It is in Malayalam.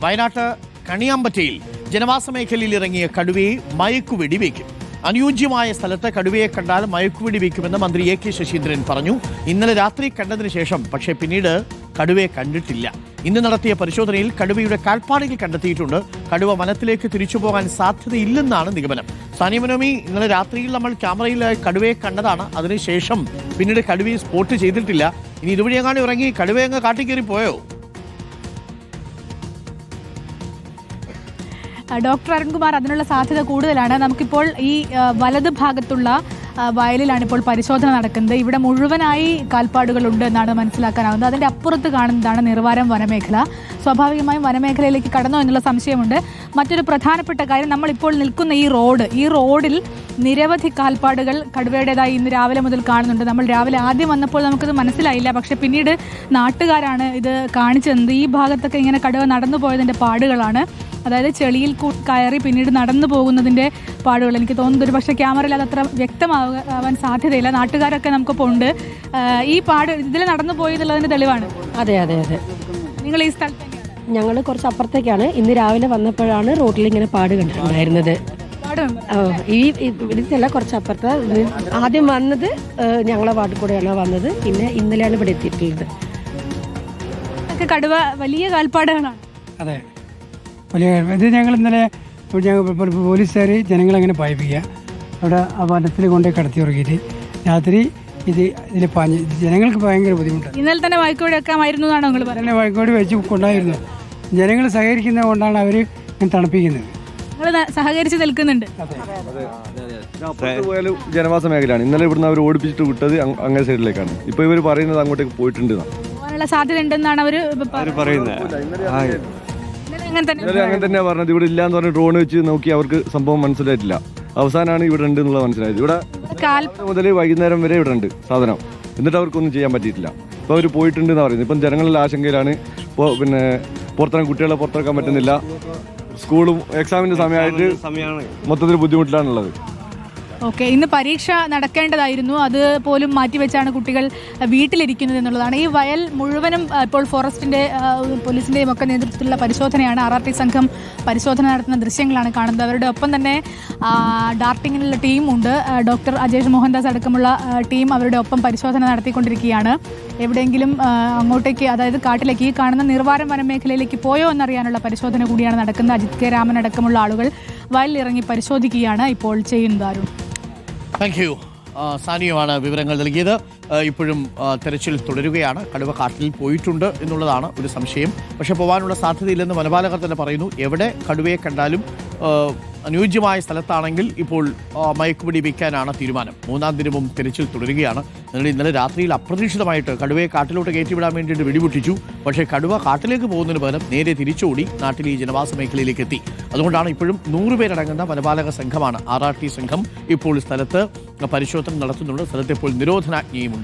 വയനാട്ട് കണിയാമ്പറ്റയിൽ ജനവാസ മേഖലയിൽ ഇറങ്ങിയ കടുവയെ മയക്കുവെടി വയ്ക്കും. അനുയോജ്യമായ സ്ഥലത്ത് കടുവയെ കണ്ടാൽ മയക്കുവെടി വയ്ക്കുമെന്ന് മന്ത്രി എ കെ ശശീന്ദ്രൻ പറഞ്ഞു. ഇന്നലെ രാത്രി കണ്ടതിന് ശേഷം പക്ഷേ പിന്നീട് കടുവയെ കണ്ടിട്ടില്ല. ഇന്ന് നടത്തിയ പരിശോധനയിൽ കടുവയുടെ കാൽപ്പാടുകൾ കണ്ടെത്തിയിട്ടുണ്ട്. കടുവ വനത്തിലേക്ക് തിരിച്ചുപോകാൻ സാധ്യതയില്ലെന്നാണ് നിഗമനം. സാനിയമനോമി, ഇന്നലെ രാത്രിയിൽ നമ്മൾ ക്യാമറയിൽ കടുവയെ കണ്ടതാണ്. അതിനുശേഷം പിന്നീട് കടുവയെ സ്പോട്ട് ചെയ്തിട്ടില്ല. ഇനി ഇതുവഴിയെങ്ങാണ്ട് ഇറങ്ങി കടുവയങ്ങ് കാട്ടിക്കയറി പോയോ? ഡോക്ടർ അരുൺകുമാർ, അതിനുള്ള സാധ്യത കൂടുതലാണ്. നമുക്കിപ്പോൾ ഈ വലത് ഭാഗത്തുള്ള വയലിലാണ് ഇപ്പോൾ പരിശോധന നടക്കുന്നത്. ഇവിടെ മുഴുവനായി കാൽപ്പാടുകളുണ്ട് എന്നാണ് മനസ്സിലാക്കാനാവുന്നത്. അതിൻ്റെ അപ്പുറത്ത് കാണുന്നതാണ് നിർവാരം വനമേഖല. സ്വാഭാവികമായും വനമേഖലയിലേക്ക് കടന്നോ എന്നുള്ള സംശയമുണ്ട്. മറ്റൊരു പ്രധാനപ്പെട്ട കാര്യം, നമ്മളിപ്പോൾ നിൽക്കുന്ന ഈ റോഡിൽ നിരവധി കാൽപ്പാടുകൾ കടുവയുടേതായി ഇന്ന് രാവിലെ മുതൽ കാണുന്നുണ്ട്. നമ്മൾ രാവിലെ ആദ്യം വന്നപ്പോൾ നമുക്കത് മനസ്സിലായില്ല. പക്ഷേ പിന്നീട് നാട്ടുകാരാണ് ഇത് കാണിച്ചു തന്നത്. ഈ ഭാഗത്തൊക്കെ ഇങ്ങനെ കടുവ നടന്നു പോയതിൻ്റെ പാടുകളാണ്. അതായത് ചെളിയിൽ കയറി പിന്നീട് നടന്നു പോകുന്നതിൻ്റെ പാടുകൾ. എനിക്ക് തോന്നുന്നത് ഒരു പക്ഷേ ക്യാമറയിൽ അതത്ര വ്യക്തമാവാൻ സാധ്യതയില്ല. നാട്ടുകാരൊക്കെ നമുക്കിപ്പോൾ ഉണ്ട്. ഈ പാട് ഇതിൽ നടന്നു പോയതുള്ളതിൻ്റെ തെളിവാണ്. അതെ അതെ അതെ. നിങ്ങൾ ഈ സ്ഥലത്ത് ഞങ്ങൾ കുറച്ച് അപ്പുറത്തേക്കാണ്. ഇന്ന് രാവിലെ വന്നപ്പോഴാണ് റോഡിൽ ഇങ്ങനെ പാട് കണ്ടിട്ടുണ്ടായിരുന്നത്. ഈ ഇവിടുത്തെ കുറച്ച് അപ്പുറത്ത് ആദ്യം വന്നത് ഞങ്ങളെ വാർഡിൽ കൂടെയാണ് വന്നത്. പിന്നെ ഇന്നലെയാണ് ഇവിടെ എത്തിയിട്ടുള്ളത്. കടുവ വലിയ കാൽപ്പാടുകളാണ്. അതെ, വലിയ ഇത് ഞങ്ങൾ ഇന്നലെ പോലീസുകാർ ജനങ്ങളെങ്ങനെ പായിപ്പിക്കുക, അവിടെ ആ വനത്തിൽ കൊണ്ടുപോയി കടത്തി ഉറക്കിയിട്ട് രാത്രി ഇതിൽ പാഞ്ഞ് ജനങ്ങൾക്ക് ഭയങ്കര ബുദ്ധിമുട്ടാണ്. ഇന്നലെ തന്നെ വൈക്കോടി വെക്കാമായിരുന്നു എന്നാണ് നിങ്ങൾ പറയുന്നത്. വൈക്കോടി വെച്ച് കൊണ്ടായിരുന്നു. ജനങ്ങൾ സഹകരിക്കുന്നത് കൊണ്ടാണ് അവർ ഇങ്ങനെ തണുപ്പിക്കുന്നത്. നിങ്ങൾ സഹകരിച്ച് നിൽക്കുന്നുണ്ട്. പോയാലും ജനവാസ മേഖലയാണ്. ഇന്നലെ ഇവിടുന്ന് അവർ ഓടിപ്പിച്ചിട്ട് വിട്ടത് അങ്ങേ സൈഡിലേക്കാണ്. ഇപ്പോൾ ഇവർ പറയുന്നത് അങ്ങോട്ടേക്ക് പോയിട്ടുണ്ട് പോകാനുള്ള സാധ്യത ഉണ്ടെന്നാണ് അവർ പറയുന്നത്. അങ്ങനെ തന്നെയാണ് പറഞ്ഞത്. ഇവിടെ ഇല്ലാന്ന് പറഞ്ഞ് ഡ്രോൺ വെച്ച് നോക്കി അവർക്ക് സംഭവം മനസ്സിലായിട്ടില്ല. അവസാനമാണ് ഇവിടെ ഉണ്ട് എന്നുള്ളത് മനസ്സിലായത്. ഇവിടെ മുതൽ വൈകുന്നേരം വരെ ഇവിടെ ഉണ്ട് സാധനം. എന്നിട്ട് അവർക്കൊന്നും ചെയ്യാൻ പറ്റിയിട്ടില്ല. ഇപ്പോൾ അവർ പോയിട്ടുണ്ട് എന്ന് പറയുന്നത്. ഇപ്പം ജനങ്ങളുടെ ആശങ്കയിലാണ്. ഇപ്പോൾ പിന്നെ കുട്ടികളെ പുറത്തിറക്കാൻ പറ്റുന്നില്ല. സ്കൂളും എക്സാമിന്റെ സമയമായിട്ട് മൊത്തത്തിൽ ബുദ്ധിമുട്ടിലാണുള്ളത്. ഓക്കെ, ഇന്ന് പരീക്ഷ നടക്കേണ്ടതായിരുന്നു. അത് പോലും മാറ്റിവെച്ചാണ് കുട്ടികൾ വീട്ടിലിരിക്കുന്നത് എന്നുള്ളതാണ്. ഈ വയൽ മുഴുവനും ഇപ്പോൾ ഫോറസ്റ്റിൻ്റെ പോലീസിൻ്റെയും ഒക്കെ നേതൃത്വത്തിലുള്ള പരിശോധനയാണ്. RRT സംഘം പരിശോധന നടത്തുന്ന ദൃശ്യങ്ങളാണ് കാണുന്നത്. അവരുടെ ഒപ്പം തന്നെ ഡാർട്ടിങ്ങിനുള്ള ടീമുണ്ട്. ഡോക്ടർ അജേഷ് മോഹൻദാസ് അടക്കമുള്ള ടീം അവരുടെ ഒപ്പം പരിശോധന നടത്തിക്കൊണ്ടിരിക്കുകയാണ്. എവിടെയെങ്കിലും അങ്ങോട്ടേക്ക്, അതായത് കാട്ടിലേക്ക്, ഈ കാണുന്ന നിർവാരം വനമേഖലയിലേക്ക് പോയോ എന്നറിയാനുള്ള പരിശോധന കൂടിയാണ് നടക്കുന്നത്. അജിത് കെ രാമൻ അടക്കമുള്ള ആളുകൾ വയലിലിറങ്ങി പരിശോധിക്കുകയാണ് ഇപ്പോൾ ചെയ്യുന്നത്. ആരും താങ്ക് യു. സാനിയുമാണ് വിവരങ്ങൾ നൽകിയത്. ഇപ്പോഴും തെരച്ചിൽ തുടരുകയാണ്. കടുവ കാട്ടിൽ പോയിട്ടുണ്ട് എന്നുള്ളതാണ് ഒരു സംശയം. പക്ഷേ പോകാനുള്ള സാധ്യതയില്ലെന്ന് വനപാലകർ തന്നെ പറയുന്നു. എവിടെ കടുവയെ കണ്ടാലും അനുയോജ്യമായ സ്ഥലത്താണെങ്കിൽ ഇപ്പോൾ മയക്കുപിടി വയ്ക്കാനാണ് തീരുമാനം. 3-ാം ദിനവും തെരച്ചിൽ തുടരുകയാണ്. ഇന്നലെ രാത്രിയിൽ അപ്രതീക്ഷിതമായിട്ട് കടുവയെ കാട്ടിലോട്ട് കയറ്റിവിടാൻ വേണ്ടിയിട്ട് വെടിപൊട്ടിച്ചു. പക്ഷേ കടുവ കാട്ടിലേക്ക് പോകുന്നതിന് പകരം നേരെ തിരിച്ചോടി നാട്ടിലെ ഈ ജനവാസ മേഖലയിലേക്ക് എത്തി. അതുകൊണ്ടാണ് ഇപ്പോഴും 100 പേരടങ്ങുന്ന വനപാലക സംഘമാണ് RRT സംഘം ഇപ്പോൾ സ്ഥലത്ത് പരിശോധന നടത്തുന്നുണ്ട്. സ്ഥലത്ത് ഇപ്പോൾ നിരോധനാജ്ഞയുമുണ്ട്.